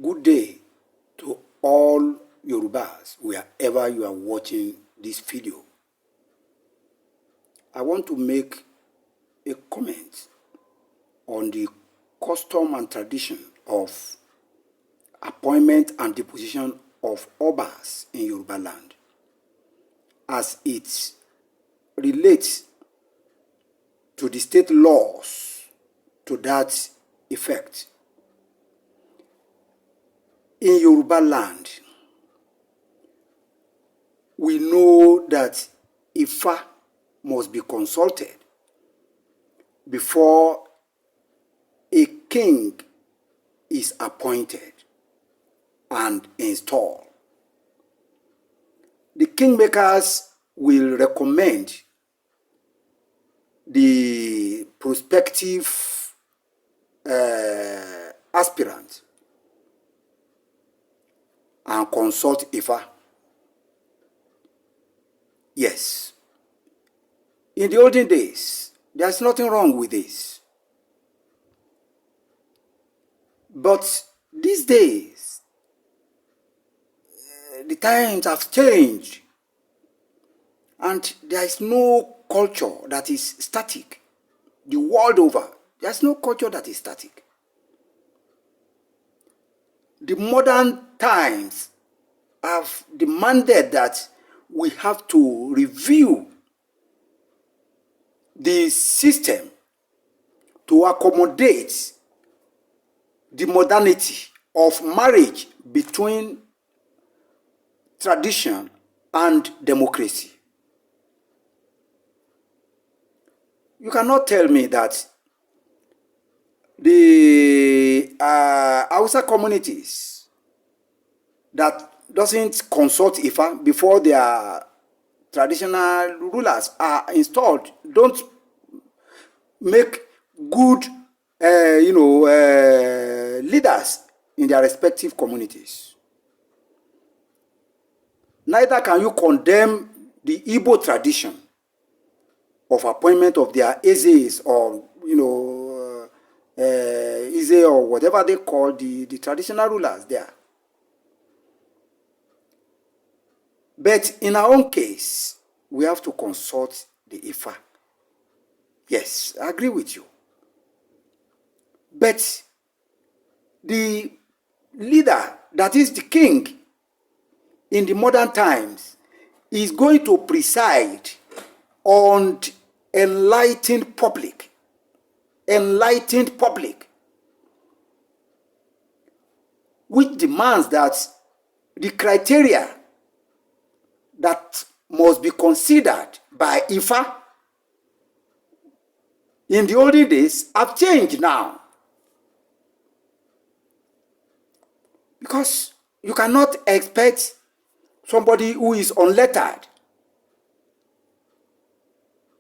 Good day to all Yorubas, wherever you are watching this video. I want to make a comment on the custom and tradition of appointment and deposition of Obas in Yoruba land as it relates to the state laws to that effect. In Yoruba land, we know that Ifa must be consulted before a king is appointed and installed. The kingmakers will recommend the prospective aspirant and consult Ifa. Yes. In the olden days, there's nothing wrong with this. But these days, the times have changed, and there is no culture that is static. The world over, there's no culture that is static. The modern times have demanded that we have to review the system to accommodate the modernity of marriage between tradition and democracy. You cannot tell me that the Hausa communities that doesn't consult Ifa before their traditional rulers are installed don't make good leaders in their respective communities. Neither can you condemn the Igbo tradition of appointment of their Ezes or Ize or whatever they call the traditional rulers there. But in our own case, we have to consult the Ifa. Yes, I agree with you. But the leader, that is the king, in the modern times, is going to preside on enlightened public. Enlightened public. Which demands that the criteria that must be considered by Ifa in the olden days have changed now. Because you cannot expect somebody who is unlettered.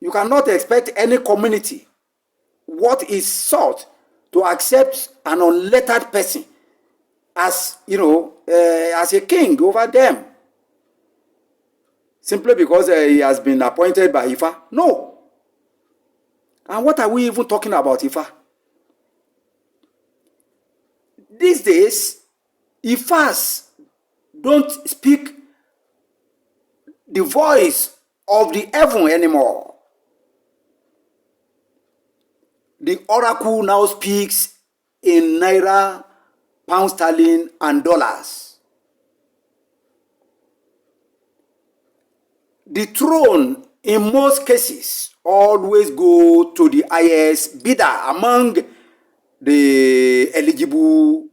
You cannot expect any community what is sought to accept an unlettered person as, as a king over them. Simply because he has been appointed by Ifa? No. And what are we even talking about Ifa? These days, Ifas don't speak the voice of the heaven anymore. The oracle now speaks in naira, pound sterling, and dollars. The throne, in most cases, always go to the highest bidder among the eligible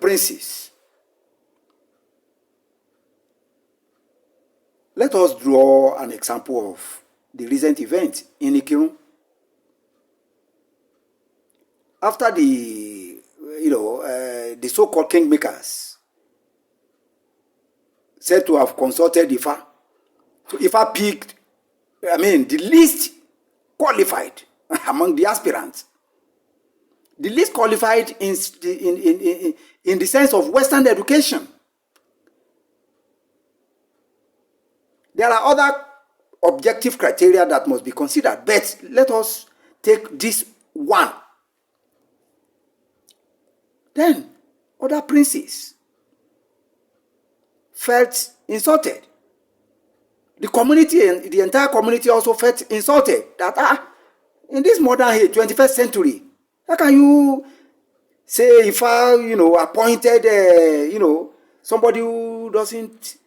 princes. Let us draw an example of the recent event in Ikirun. After the so-called kingmakers said to have consulted Ifa, so Ifa picked, the least qualified among the aspirants. The least qualified in the sense of Western education. There are other objective criteria that must be considered, but let us take this one. Then other princes felt insulted. The community and the entire community also felt insulted that in this modern age, 21st century, how can you say if I, appointed, somebody who doesn't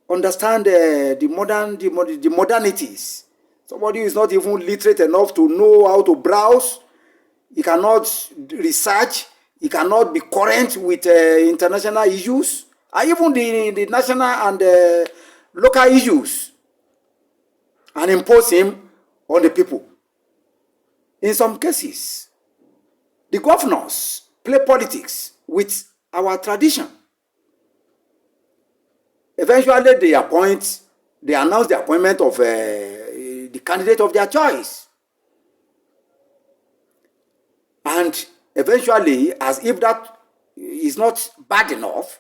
understand the modernities, somebody who is not even literate enough to know how to browse, he cannot research, he cannot be current with international issues, and even the national and local issues, and impose him on the people. In some cases, the governors play politics with our tradition. Eventually, they announce the appointment of the candidate of their choice. And eventually, as if that is not bad enough,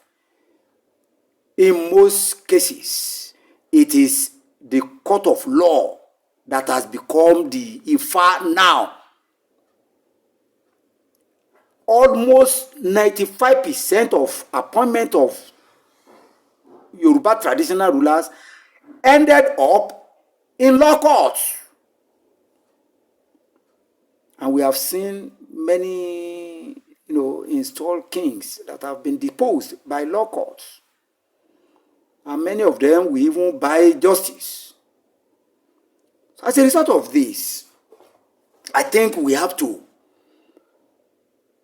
in most cases, it is the court of law that has become the Ifa now. Almost 95% of appointment of Yoruba traditional rulers ended up in law courts. And we have seen many, installed kings that have been deposed by law courts. And many of them will even buy justice. So as a result of this, I think we have to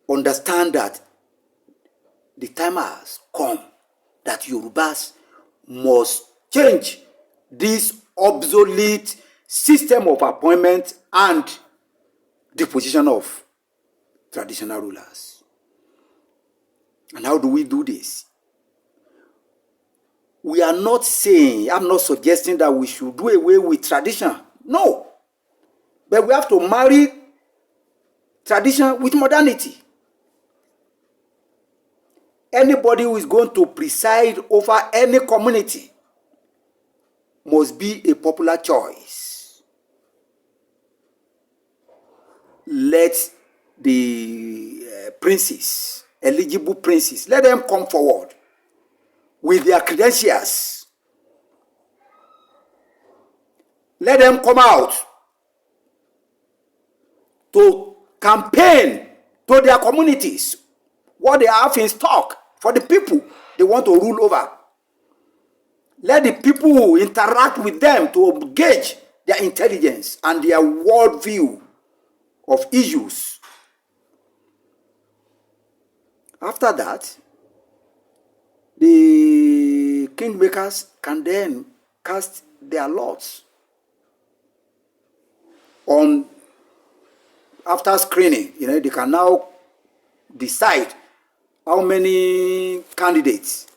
understand that the time has come that Yorubas must change this obsolete system of appointment and the position of traditional rulers. And how do we do this? We are not saying, I'm not suggesting that we should do away with tradition. No. But we have to marry tradition with modernity. Anybody who is going to preside over any community must be a popular choice. Let the princes, eligible princes, let them come forward with their credentials. Let them come out to campaign to their communities what they have in stock for the people they want to rule over. Let the people interact with them to gauge their intelligence and their worldview of issues. After that, the kingmakers can then cast their lots on, after screening, they can now decide how many candidates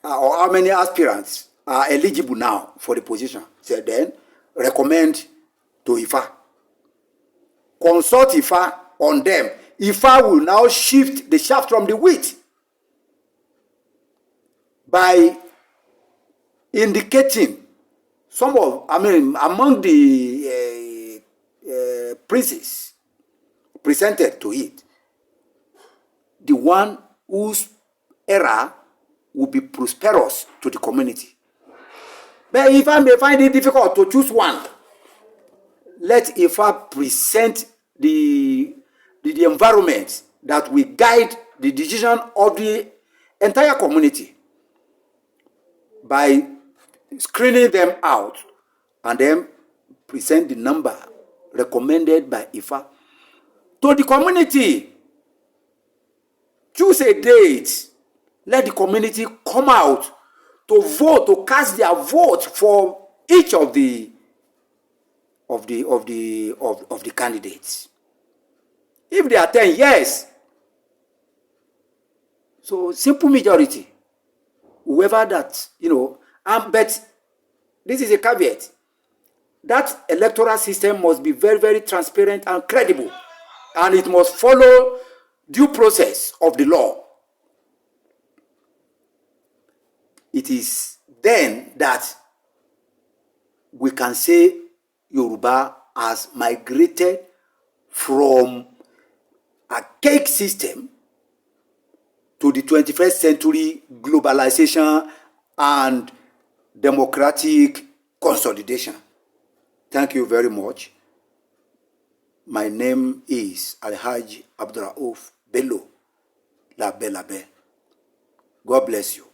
or how many aspirants are eligible now for the position. So then recommend to Ifa. Consult Ifa on them. Ifa will now shift the shaft from the wheat by indicating among the princes presented to it, the one whose era will be prosperous to the community. But if I may find it difficult to choose one, let Ifa present the environment that will guide the decision of the entire community by screening them out and then present the number recommended by Ifa to the community. Choose a date. Let the community come out to vote, to cast their vote for each of the candidates. If they are 10, yes. So simple majority. Whoever that, but this is a caveat. That electoral system must be very, very transparent and credible. And it must follow due process of the law. It is then that we can say Yoruba has migrated from a cake system to the 21st century globalization and democratic consolidation. Thank you very much. My name is Alhaji Abdurrauf Bello Labe Labe. God bless you.